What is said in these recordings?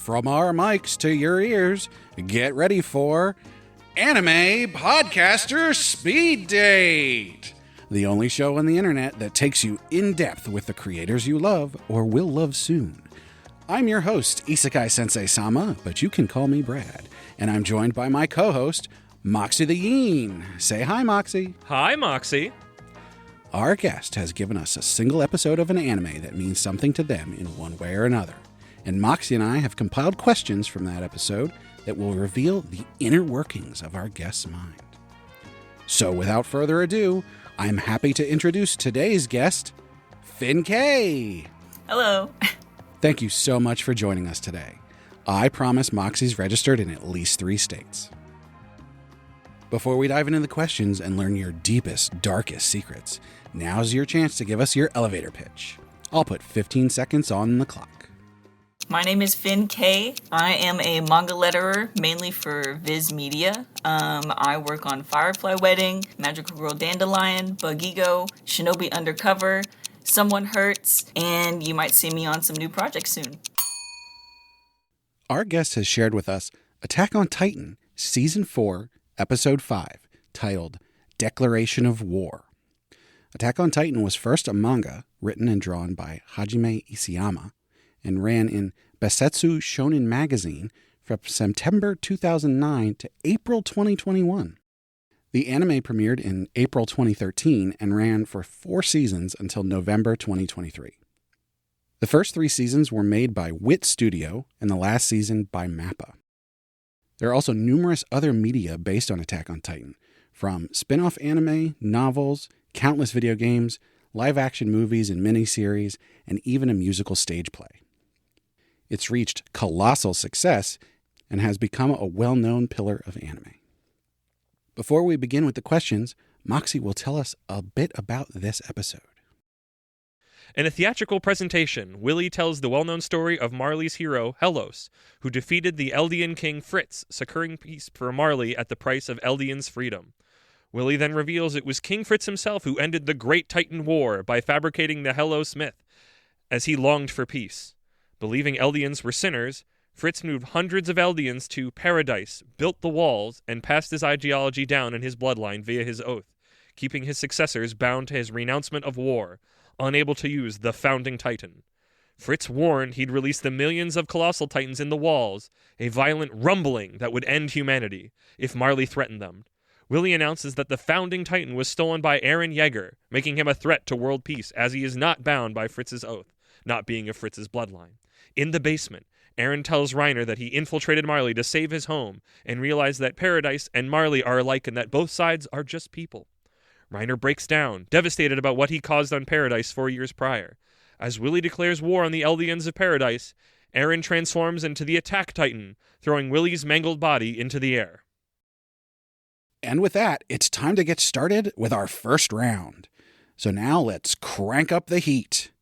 From our mics to your ears, get ready for Anime Podcaster Speed Date, the only show on the internet that takes you in depth with the creators you love or will love soon. I'm your host, Isekai Sensei-Sama, but you can call me Brad, and I'm joined by my co-host, Moxie the Yeen. Say hi, Moxie. Hi, Moxie. Our guest has given us a single episode of an anime that means something to them in one way or another. And Moxie and I have compiled questions from that episode that will reveal the inner workings of our guest's mind. So without further ado, I'm happy to introduce today's guest, Finn K. Hello. Thank you so much for joining us today. I promise Moxie's registered in at least 3 states. Before we dive into the questions and learn your deepest, darkest secrets, now's your chance to give us your elevator pitch. I'll put 15 seconds on the clock. My name is Finn K. I am a manga letterer, mainly for Viz Media. I work on Firefly Wedding, Magical Girl Dandelion, Bug Ego, Shinobi Undercover, Someone Hurts, and you might see me on some new projects soon. Our guest has shared with us Attack on Titan, Season 4, Episode 5, titled Declaration of War. Attack on Titan was first a manga written and drawn by Hajime Isayama and ran in Basetsu Shonen Magazine from September 2009 to April 2021. The anime premiered in April 2013 and ran for 4 seasons until November 2023. The first 3 seasons were made by Wit Studio and the last season by MAPPA. There are also numerous other media based on Attack on Titan, from spin-off anime, novels, countless video games, live-action movies and miniseries, and even a musical stage play. It's reached colossal success and has become a well-known pillar of anime. Before we begin with the questions, Moxie will tell us a bit about this episode. In a theatrical presentation, Willie tells the well-known story of Marley's hero, Helos, who defeated the Eldian king Fritz, securing peace for Marley at the price of Eldian's freedom. Willie then reveals it was King Fritz himself who ended the Great Titan War by fabricating the Helos myth, as he longed for peace. Believing Eldians were sinners, Fritz moved hundreds of Eldians to Paradise, built the walls, and passed his ideology down in his bloodline via his oath, keeping his successors bound to his renouncement of war, unable to use the founding Titan. Fritz warned he'd release the millions of colossal Titans in the walls, a violent rumbling that would end humanity, if Marley threatened them. Willie announces that the founding Titan was stolen by Eren Yeager, making him a threat to world peace, as he is not bound by Fritz's oath, not being of Fritz's bloodline. In the basement, Eren tells Reiner that he infiltrated Marley to save his home, and realizes that Paradise and Marley are alike and that both sides are just people. Reiner breaks down, devastated about what he caused on Paradise 4 years prior. As Willie declares war on the Eldians of Paradise, Eren transforms into the Attack Titan, throwing Willie's mangled body into the air. And with that, it's time to get started with our first round. So now let's crank up the heat.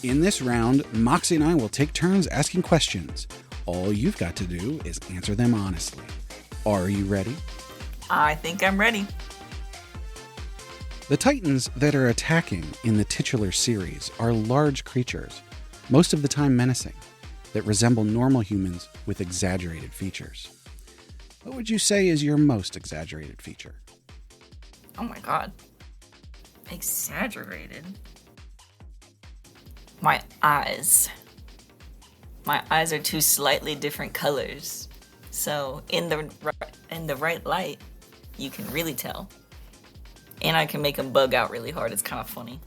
In this round, Moxie and I will take turns asking questions. All you've got to do is answer them honestly. Are you ready? I think I'm ready. The Titans that are attacking in the titular series are large creatures, most of the time menacing, that resemble normal humans with exaggerated features. What would you say is your most exaggerated feature? Oh my god. Exaggerated. My eyes. My eyes are 2 slightly different colors. So in the right light, you can really tell. And I can make them bug out really hard. It's kind of funny.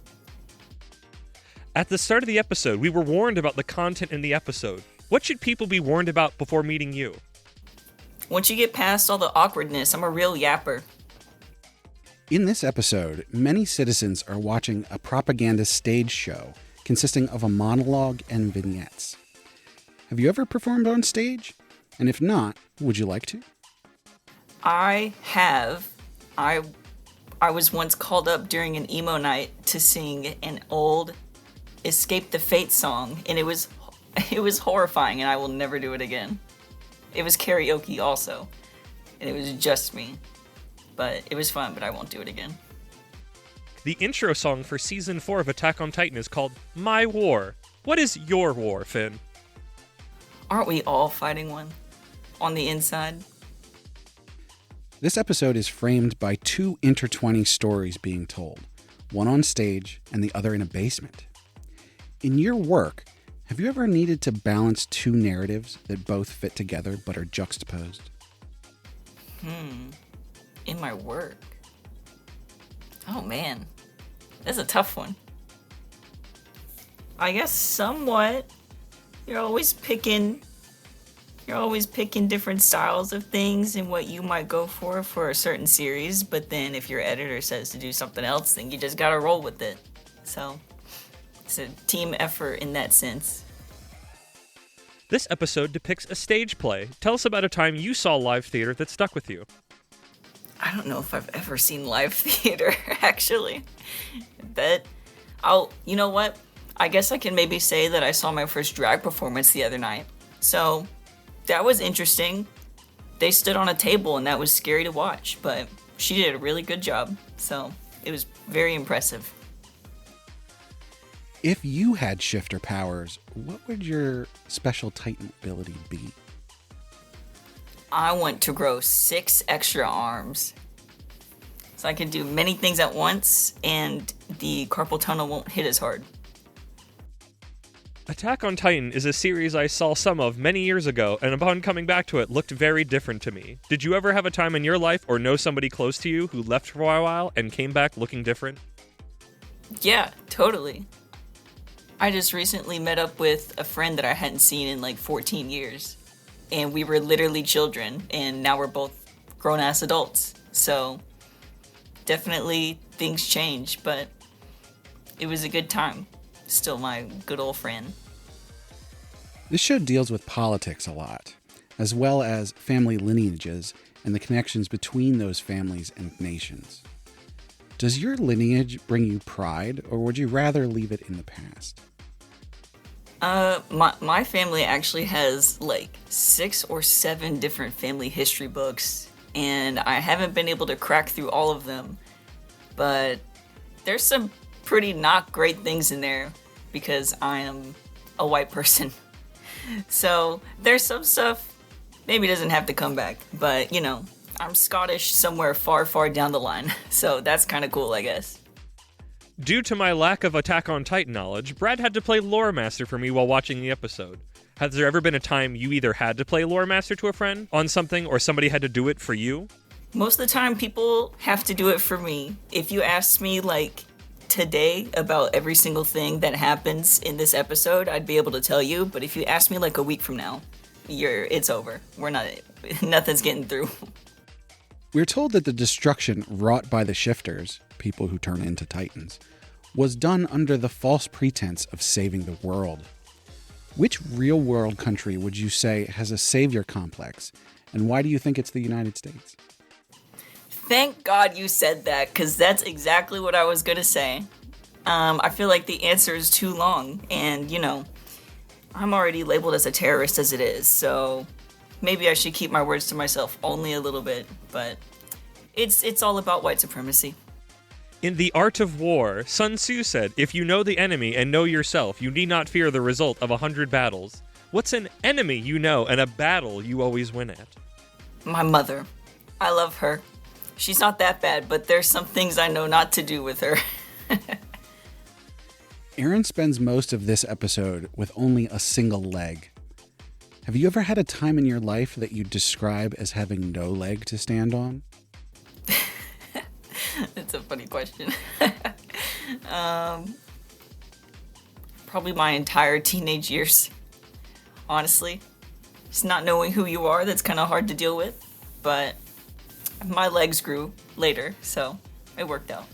At the start of the episode, we were warned about the content in the episode. What should people be warned about before meeting you? Once you get past all the awkwardness, I'm a real yapper. In this episode, many citizens are watching a propaganda stage show consisting of a monologue and vignettes. Have you ever performed on stage? And if not, would you like to? I have. I was once called up during an emo night to sing an old Escape the Fate song, and it was horrifying, and I will never do it again. It was karaoke also, and it was just me. But it was fun, but I won't do it again. The intro song for Season 4 of Attack on Titan is called My War. What is your war, Finn? Aren't we all fighting one? On the inside? This episode is framed by two intertwining stories being told, one on stage and the other in a basement. In your work, have you ever needed to balance two narratives that both fit together but are juxtaposed? In my work? Oh man, that's a tough one. I guess somewhat. You're always picking different styles of things and what you might go for a certain series, but then if your editor says to do something else, then you just gotta roll with it. So, it's a team effort in that sense. This episode depicts a stage play. Tell us about a time you saw live theater that stuck with you. I don't know if I've ever seen live theater, actually. You know what? I guess I can maybe say that I saw my first drag performance the other night. So, that was interesting. They stood on a table and that was scary to watch, but she did a really good job. So, it was very impressive. If you had shifter powers, what would your special Titan ability be? I want to grow 6 extra arms. So I can do many things at once, and the carpal tunnel won't hit as hard. Attack on Titan is a series I saw some of many years ago, and upon coming back to it, looked very different to me. Did you ever have a time in your life or know somebody close to you who left for a while and came back looking different? Yeah, totally. I just recently met up with a friend that I hadn't seen in like 14 years. And we were literally children, and now we're both grown-ass adults. So, definitely things change, but it was a good time. Still my good old friend. This show deals with politics a lot, as well as family lineages and the connections between those families and nations. Does your lineage bring you pride, or would you rather leave it in the past? My family actually has like 6 or 7 different family history books, and I haven't been able to crack through all of them, but there's some pretty not great things in there because I am a white person. So there's some stuff maybe doesn't have to come back, but you know, I'm Scottish somewhere far, far down the line, so that's kind of cool, I guess. Due to my lack of Attack on Titan knowledge, Brad had to play Lore Master for me while watching the episode. Has there ever been a time you either had to play Lore Master to a friend on something, or somebody had to do it for you? Most of the time, people have to do it for me. If you asked me, like, today about every single thing that happens in this episode, I'd be able to tell you. But if you ask me, like, a week from now, it's over. Nothing's getting through. We're told that the destruction wrought by the shifters, people who turn into Titans, was done under the false pretense of saving the world. Which real-world country would you say has a savior complex, and why do you think it's the United States? Thank God you said that, because that's exactly what I was going to say. I feel like the answer is too long, and, you know, I'm already labeled as a terrorist as it is, so maybe I should keep my words to myself only a little bit, but it's all about white supremacy. In The Art of War, Sun Tzu said, "If you know the enemy and know yourself, you need not fear the result of 100 battles." What's an enemy you know and a battle you always win at? My mother. I love her. She's not that bad, but there's some things I know not to do with her. Aaron spends most of this episode with only a single leg. Have you ever had a time in your life that you describe as having no leg to stand on? That's a funny question. Probably my entire teenage years. Honestly. Just not knowing who you are, that's kind of hard to deal with. But my legs grew later, so it worked out.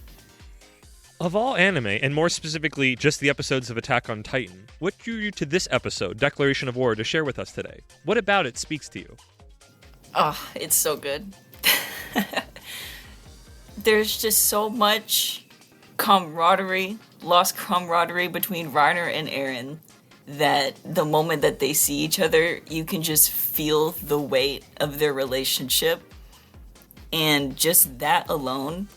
Of all anime, and more specifically just the episodes of Attack on Titan, what drew you to this episode, Declaration of War, to share with us today? What about it speaks to you? Oh, it's so good. There's just so much camaraderie, lost camaraderie between Reiner and Eren. that the moment that they see each other, you can just feel the weight of their relationship. And just that alone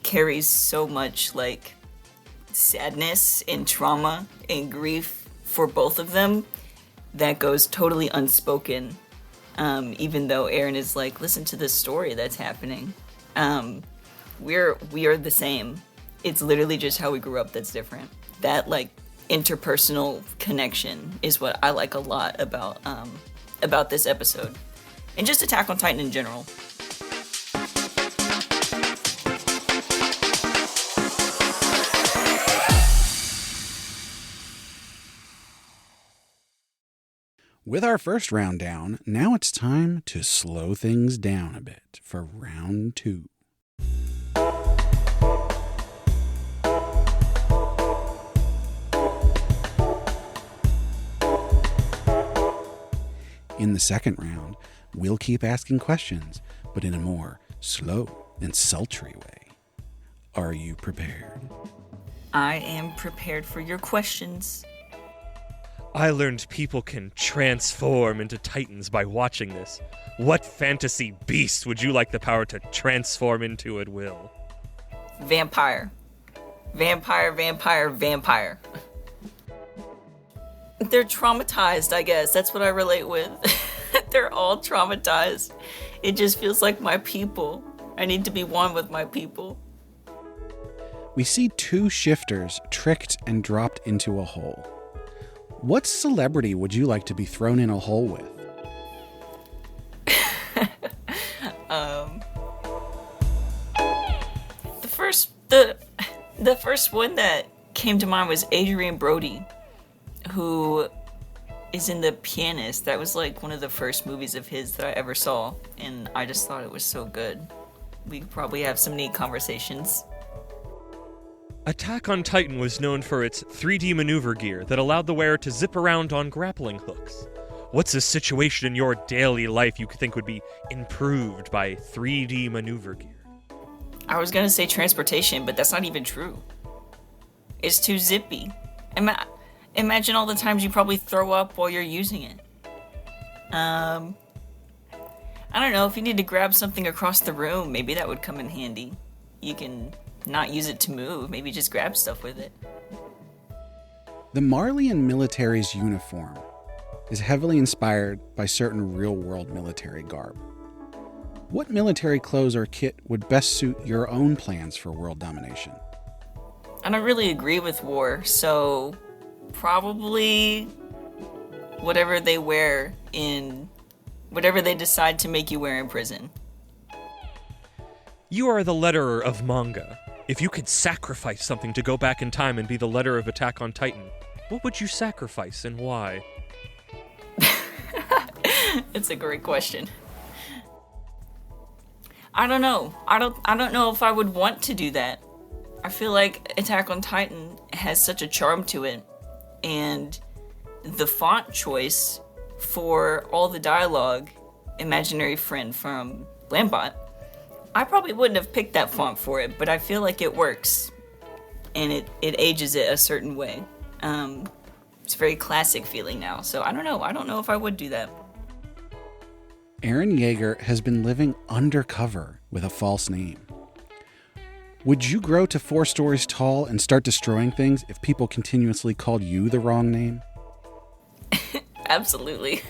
carries so much like sadness and trauma and grief for both of them that goes totally unspoken. Even though Eren is like, listen to this story that's happening. We are the same. It's literally just how we grew up that's different. That like interpersonal connection is what I like a lot about this episode, and just Attack on Titan in general. With our first round down, now it's time to slow things down a bit for round 2. In the second round, we'll keep asking questions, but in a more slow and sultry way. Are you prepared? I am prepared for your questions. I learned people can transform into titans by watching this. What fantasy beast would you like the power to transform into at will? Vampire. Vampire, vampire, vampire. They're traumatized, I guess. That's what I relate with. They're all traumatized. It just feels like my people. I need to be one with my people. We see 2 shifters tricked and dropped into a hole. What celebrity would you like to be thrown in a hole with? The first one that came to mind was Adrian Brody, who is in The Pianist. That was like one of the first movies of his that I ever saw, and I just thought it was so good. We could probably have some neat conversations. Attack on Titan was known for its 3D maneuver gear that allowed the wearer to zip around on grappling hooks. What's a situation in your daily life you think would be improved by 3D maneuver gear? I was gonna say transportation, but that's not even true. It's too zippy. Imagine all the times you probably throw up while you're using it. I don't know, if you need to grab something across the room, maybe that would come in handy. You can not use it to move, maybe just grab stuff with it. The Marleyan military's uniform is heavily inspired by certain real-world military garb. What military clothes or kit would best suit your own plans for world domination? I don't really agree with war, so probably whatever they wear in whatever they decide to make you wear in prison. You are the letterer of manga. If you could sacrifice something to go back in time and be the letterer of Attack on Titan, what would you sacrifice and why? It's a great question. I don't know. I don't know if I would want to do that. I feel like Attack on Titan has such a charm to it, and the font choice for all the dialogue, imaginary friend from Lambot, I probably wouldn't have picked that font for it, but I feel like it works, and it ages it a certain way. It's very classic feeling now, so I don't know if I would do that. Eren Yeager has been living undercover with a false name. Would you grow to 4 stories tall and start destroying things if people continuously called you the wrong name? Absolutely.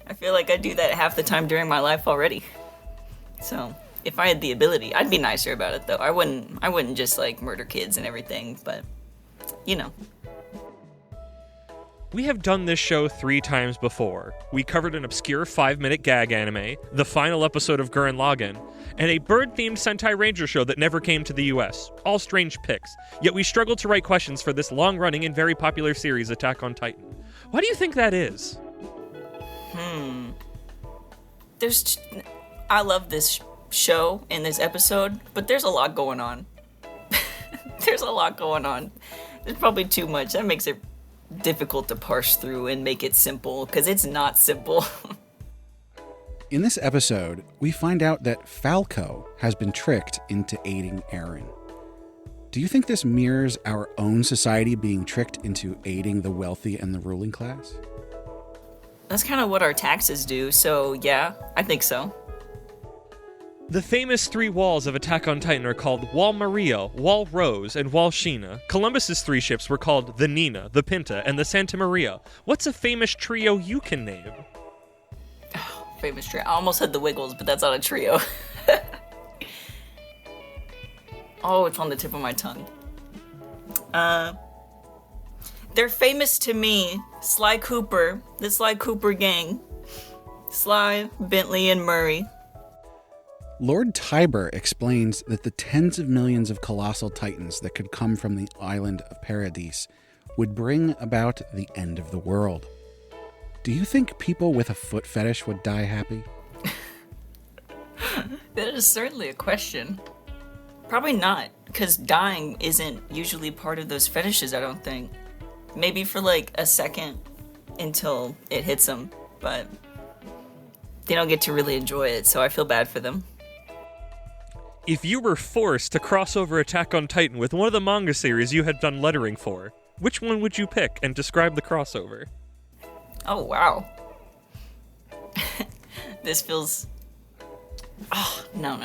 I feel like I do that half the time during my life already. So, if I had the ability, I'd be nicer about it though. I wouldn't just like murder kids and everything, but you know. We have done this show 3 times before. We covered an obscure 5-minute gag anime, the final episode of Gurren Lagann, and a bird-themed Sentai Ranger show that never came to the US. All strange picks. Yet we struggled to write questions for this long-running and very popular series, Attack on Titan. Why do you think that is? I love this show and this episode, but there's a lot going on. There's a lot going on. There's probably too much. That makes it difficult to parse through and make it simple, because it's not simple. In this episode, we find out that Falco has been tricked into aiding Eren. Do you think this mirrors our own society being tricked into aiding the wealthy and the ruling class? That's kind of what our taxes do, so yeah, I think so. The famous 3 walls of Attack on Titan are called Wall Maria, Wall Rose, and Wall Sheena. Columbus's 3 ships were called the Nina, the Pinta, and the Santa Maria. What's a famous trio you can name? Famous trio. I almost said the Wiggles, but that's not a trio. Oh, it's on the tip of my tongue. They're famous to me. Sly Cooper, the Sly Cooper gang. Sly, Bentley, and Murray. Lord Tiber explains that the tens of millions of colossal titans that could come from the island of Paradise would bring about the end of the world. Do you think people with a foot fetish would die happy? That is certainly a question. Probably not, because dying isn't usually part of those fetishes, I don't think. Maybe for like a second until it hits them, but they don't get to really enjoy it, so I feel bad for them. If you were forced to cross over Attack on Titan with one of the manga series you had done lettering for, which one would you pick and describe the crossover? Oh, wow. This feels... Oh, no.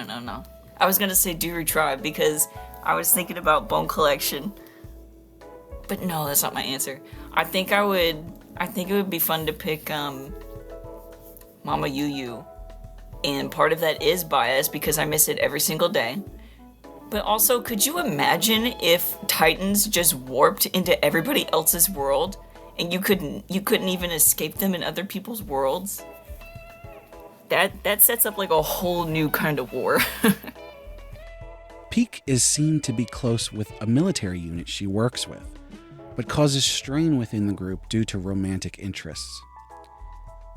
I was gonna say Duru Tribe because I was thinking about Bone Collection. But no, that's not my answer. I think it would be fun to pick Mama Yu Yu. And part of that is bias because I miss it every single day. But also, could you imagine if Titans just warped into everybody else's world and you couldn't even escape them in other people's worlds? That sets up like a whole new kind of war. Peak is seen to be close with a military unit she works with, but causes strain within the group due to romantic interests.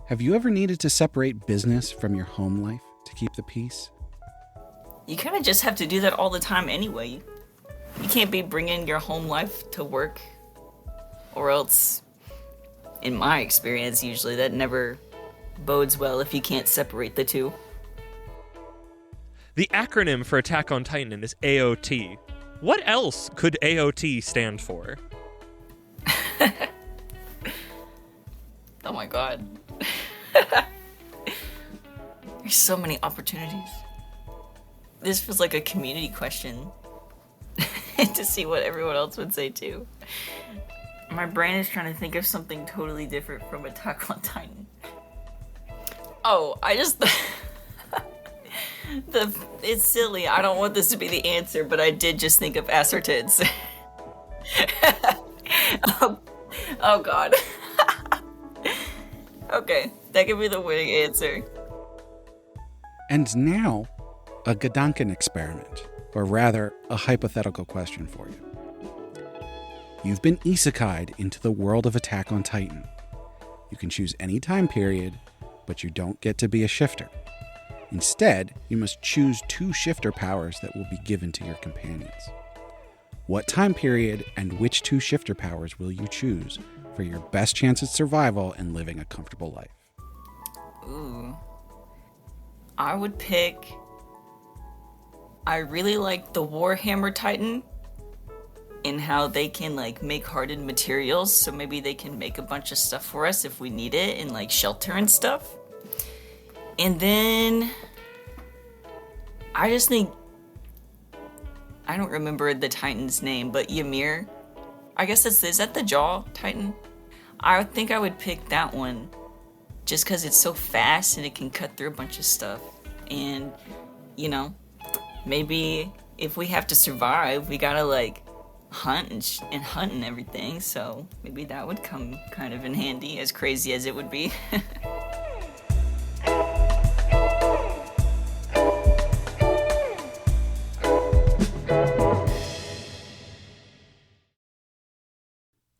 Have you ever needed to separate business from your home life to keep the peace? You kind of just have to do that all the time anyway. You can't be bringing your home life to work, or else, in my experience, usually that never bodes well if you can't separate the two. The acronym for Attack on Titan is AOT. What else could AOT stand for? Oh my god. There's so many opportunities. This feels like a community question to see what everyone else would say too. My brain is trying to think of something totally different from Attack on Titan. Oh, I just... It's silly. I don't want this to be the answer, but I did just think of ass or tits. Oh god. Okay, that could be the winning answer. And now, a Gedanken experiment, or rather, a hypothetical question for you. You've been isekai'd into the world of Attack on Titan. You can choose any time period, but you don't get to be a shifter. Instead, you must choose 2 shifter powers that will be given to your companions. What time period and which 2 shifter powers will you choose for your best chance at survival and living a comfortable life? Ooh. I would pick... I really like the Warhammer Titan in how they can like make hardened materials, so maybe they can make a bunch of stuff for us if we need it, and like shelter and stuff. And then I just think, I don't remember the Titan's name, but Ymir, I guess is that the Jaw Titan? I think I would pick that one just because it's so fast and it can cut through a bunch of stuff. And, you know, maybe if we have to survive, we gotta like hunt and hunt and everything. So maybe that would come kind of in handy, as crazy as it would be.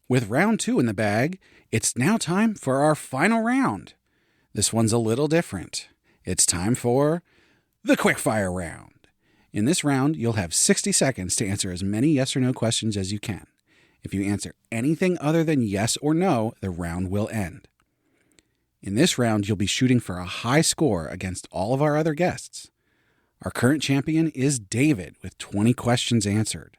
With round 2 in the bag, it's now time for our final round. This one's a little different. It's time for the quickfire round. In this round, you'll have 60 seconds to answer as many yes or no questions as you can. If you answer anything other than yes or no, the round will end. In this round, you'll be shooting for a high score against all of our other guests. Our current champion is David with 20 questions answered.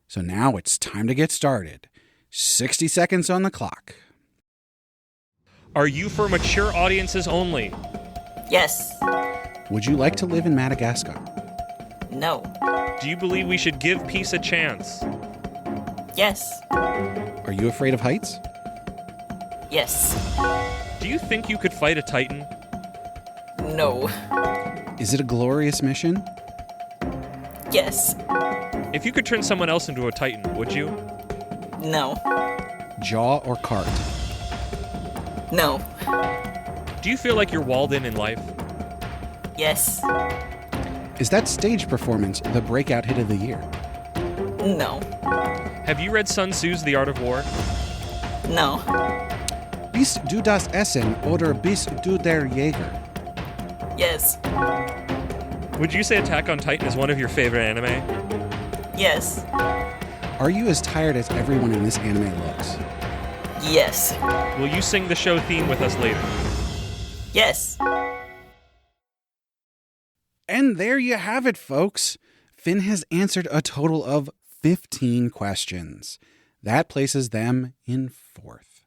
So now it's time to get started. 60 seconds on the clock. Are you for mature audiences only? Yes. Would you like to live in Madagascar? No. Do you believe we should give peace a chance? Yes. Are you afraid of heights? Yes. Do you think you could fight a Titan? No. Is it a glorious mission? Yes. If you could turn someone else into a Titan, would you? No. Jaw or cart? No. Do you feel like you're walled in life? Yes. Is that stage performance the breakout hit of the year? No. Have you read Sun Tzu's The Art of War? No. Bist du das Essen oder bist du der Jäger? Yes. Would you say Attack on Titan is one of your favorite anime? Yes. Are you as tired as everyone in this anime looks? Yes. Will you sing the show theme with us later? Yes. And there you have it, folks. Finn has answered a total of 15 questions. That places them in fourth.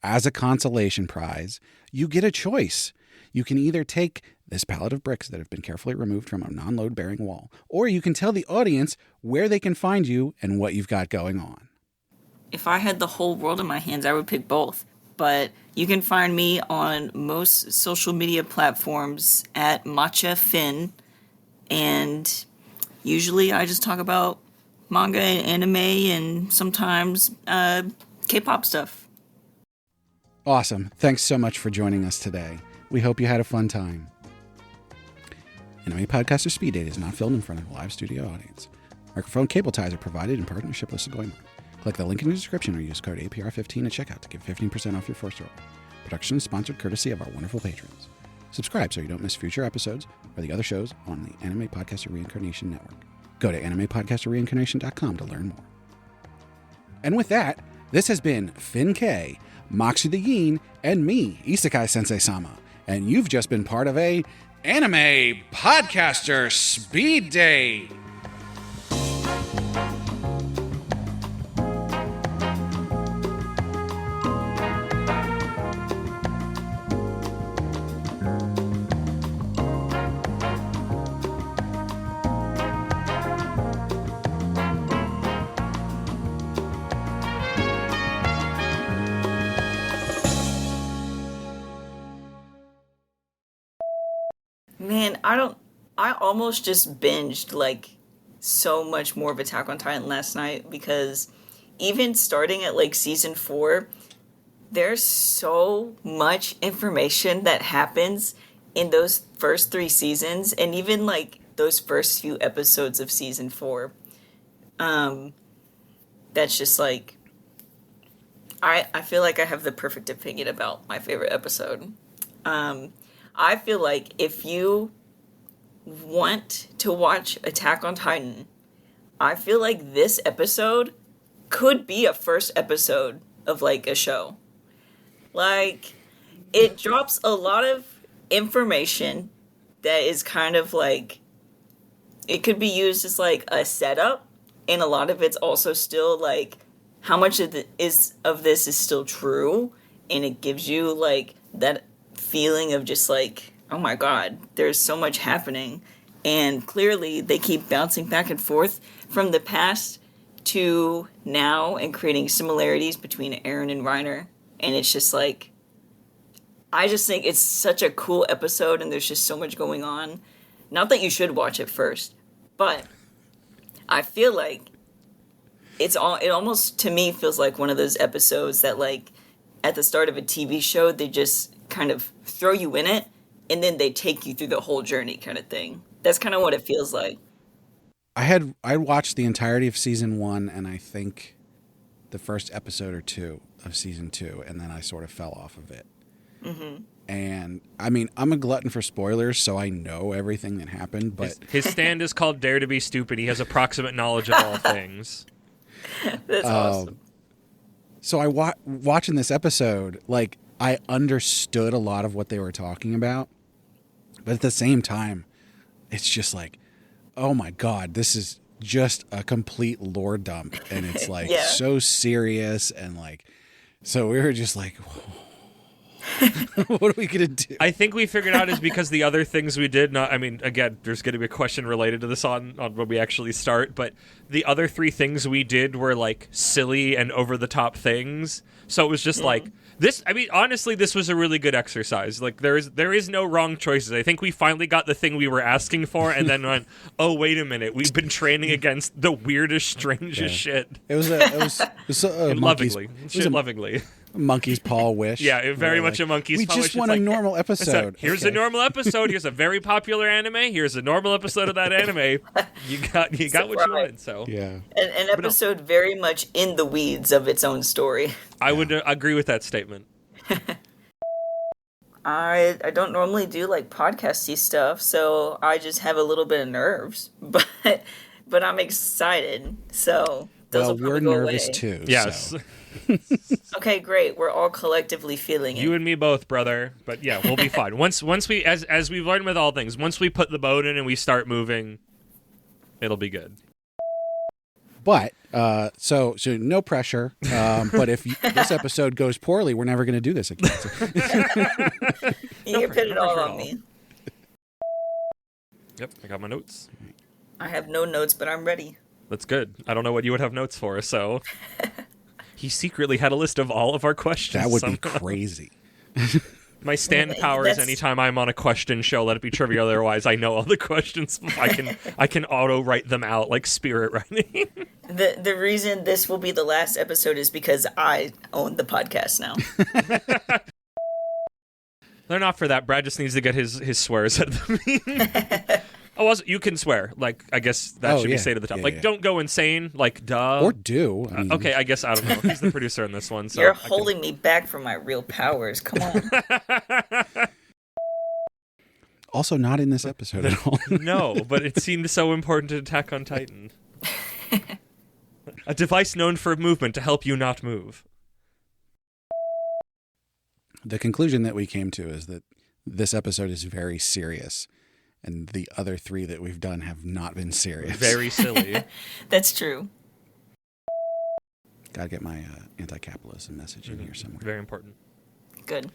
As a consolation prize, you get a choice. You can either take this pallet of bricks that have been carefully removed from a non-load bearing wall, or you can tell the audience where they can find you and what you've got going on. If I had the whole world in my hands, I would pick both. But you can find me on most social media platforms at Matcha Finn. And usually I just talk about manga and anime and sometimes K-pop stuff. Awesome. Thanks so much for joining us today. We hope you had a fun time. Anime Podcaster Speed Date is not filmed in front of a live studio audience. Microphone cable ties are provided in partnership with Segoima. Click the link in the description or use code APR15 at checkout to get 15% off your first order. Production is sponsored courtesy of our wonderful patrons. Subscribe so you don't miss future episodes or the other shows on the Anime Podcaster Reincarnation Network. Go to animepodcasterreincarnation.com to learn more. And with that, this has been Finn K, Moxie the Yeen, and me, Isekai Sensei-Sama. And you've just been part of a Anime Podcaster Speed Date. Man, I almost just binged like so much more of Attack on Titan last night because even starting at like season 4, there's so much information that happens in those first 3 seasons and even like those first few episodes of season 4. That's just like I feel like I have the perfect opinion about my favorite episode. I feel like if you want to watch Attack on Titan, I feel like this episode could be a first episode of like a show. Like, it drops a lot of information that is kind of like, it could be used as like a setup, and a lot of it's also still like, how much of this is still true, and it gives you like that feeling of just like, oh my god, there's so much happening. And clearly they keep bouncing back and forth from the past to now and creating similarities between Eren and Reiner. And it's just like, I just think it's such a cool episode and there's just so much going on. Not that you should watch it first, but I feel like it almost to me feels like one of those episodes that like at the start of a TV show, they just kind of throw you in it and then they take you through the whole journey kind of thing. That's kind of what it feels like. I watched the entirety of season 1 and I think the first episode or 2 of season 2, and then I sort of fell off of it. Mm-hmm. And I mean, I'm a glutton for spoilers, so I know everything that happened, but his stand is called Dare to Be Stupid. He has approximate knowledge of all things. That's awesome. So watching this episode, like, I understood a lot of what they were talking about, but at the same time, it's just like, oh my God, this is just a complete lore dump, and it's like Yeah. so serious, and like, so we were just like, what are we gonna do? I think we figured out is because the other things we did not. I mean, again, there's going to be a question related to this on when we actually start, but the other 3 things we did were like silly and over the top things. So it was just like this. I mean, honestly, this was a really good exercise. Like there is no wrong choices. I think we finally got the thing we were asking for, and then went, oh wait a minute, we've been training against the weirdest, strangest shit. It was a Lovingly, lovingly. Monkey's paw wish. Yeah, very much a monkey's paw wish. We just It's want a like, normal episode. Here's a normal episode. Here's a very popular anime. Here's a normal episode of that anime. You got what you wanted. So Yeah. An episode very much in the weeds of its own story. I would agree with that statement. I don't normally do like podcasty stuff, so I just have a little bit of nerves, but I'm excited. So those will Well, we're probably go nervous away. too. Yes. So. Okay, great. We're all collectively feeling it. You and me both, brother. But yeah, we'll be fine. Once we, as we've learned with all things, once we put the boat in and we start moving, it'll be good. But so no pressure. But if this episode goes poorly, we're never going to do this again. So. You can put it all on me. Yep, I got my notes. I have no notes, but I'm ready. That's good. I don't know what you would have notes for, so he secretly had a list of all of our questions. That would somehow. be crazy. My stand power is anytime I'm on a question show, let it be trivial. Otherwise, I know all the questions. I can auto write them out like spirit writing. The reason this will be the last episode is because I own the podcast now. They're not for that. Brad just needs to get his swears out of them. Oh, also, you can swear. Like, I guess that should be said at the top. Yeah, Don't go insane. Like, duh. Or do. I mean, Okay, I guess I don't know. He's the producer in this one. So You're holding me back from my real powers. Come on. Also not in this episode at all. No, but it seemed so important to Attack on Titan. A device known for movement to help you not move. The conclusion that we came to is that this episode is very serious, and the other 3 that we've done have not been serious. Very silly. That's true. Gotta get my anti-capitalism message in here somewhere. Very important. Good.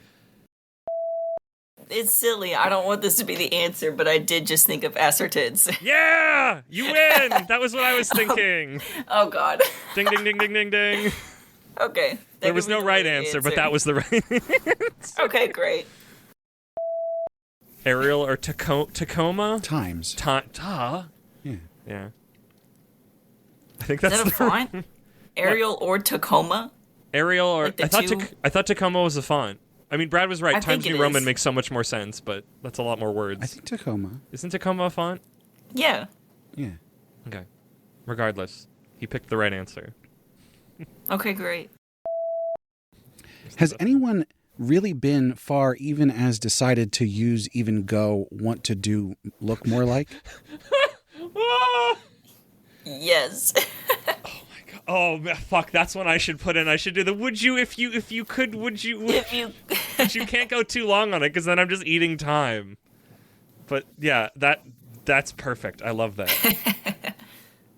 It's silly. I don't want this to be the answer, but I did just think of assertids. Yeah! You win! That was what I was thinking. Oh, God. Ding, ding, ding, ding, ding, ding. Okay. There was no right answer, but that was the right answer. Okay, great. Ariel or Tacoma? Times. Ta? Yeah. Yeah. I think Is that's that a font? Ariel or Tacoma? Ariel or Like the two? I thought Tacoma was a font. I mean, Brad was right. I Times think New it Roman is. makes so much more sense, but that's a lot more words. I think Tacoma. Isn't Tacoma a font? Yeah. Yeah. Okay. Regardless, he picked the right answer. Okay, great. Has anyone really been far, even as decided to use even go, want to do look more like? Yes. Oh fuck! That's one I should put in. I should do the. Would you, if you could, would you? If you... But you can't go too long on it because then I'm just eating time. But yeah, that's perfect. I love that.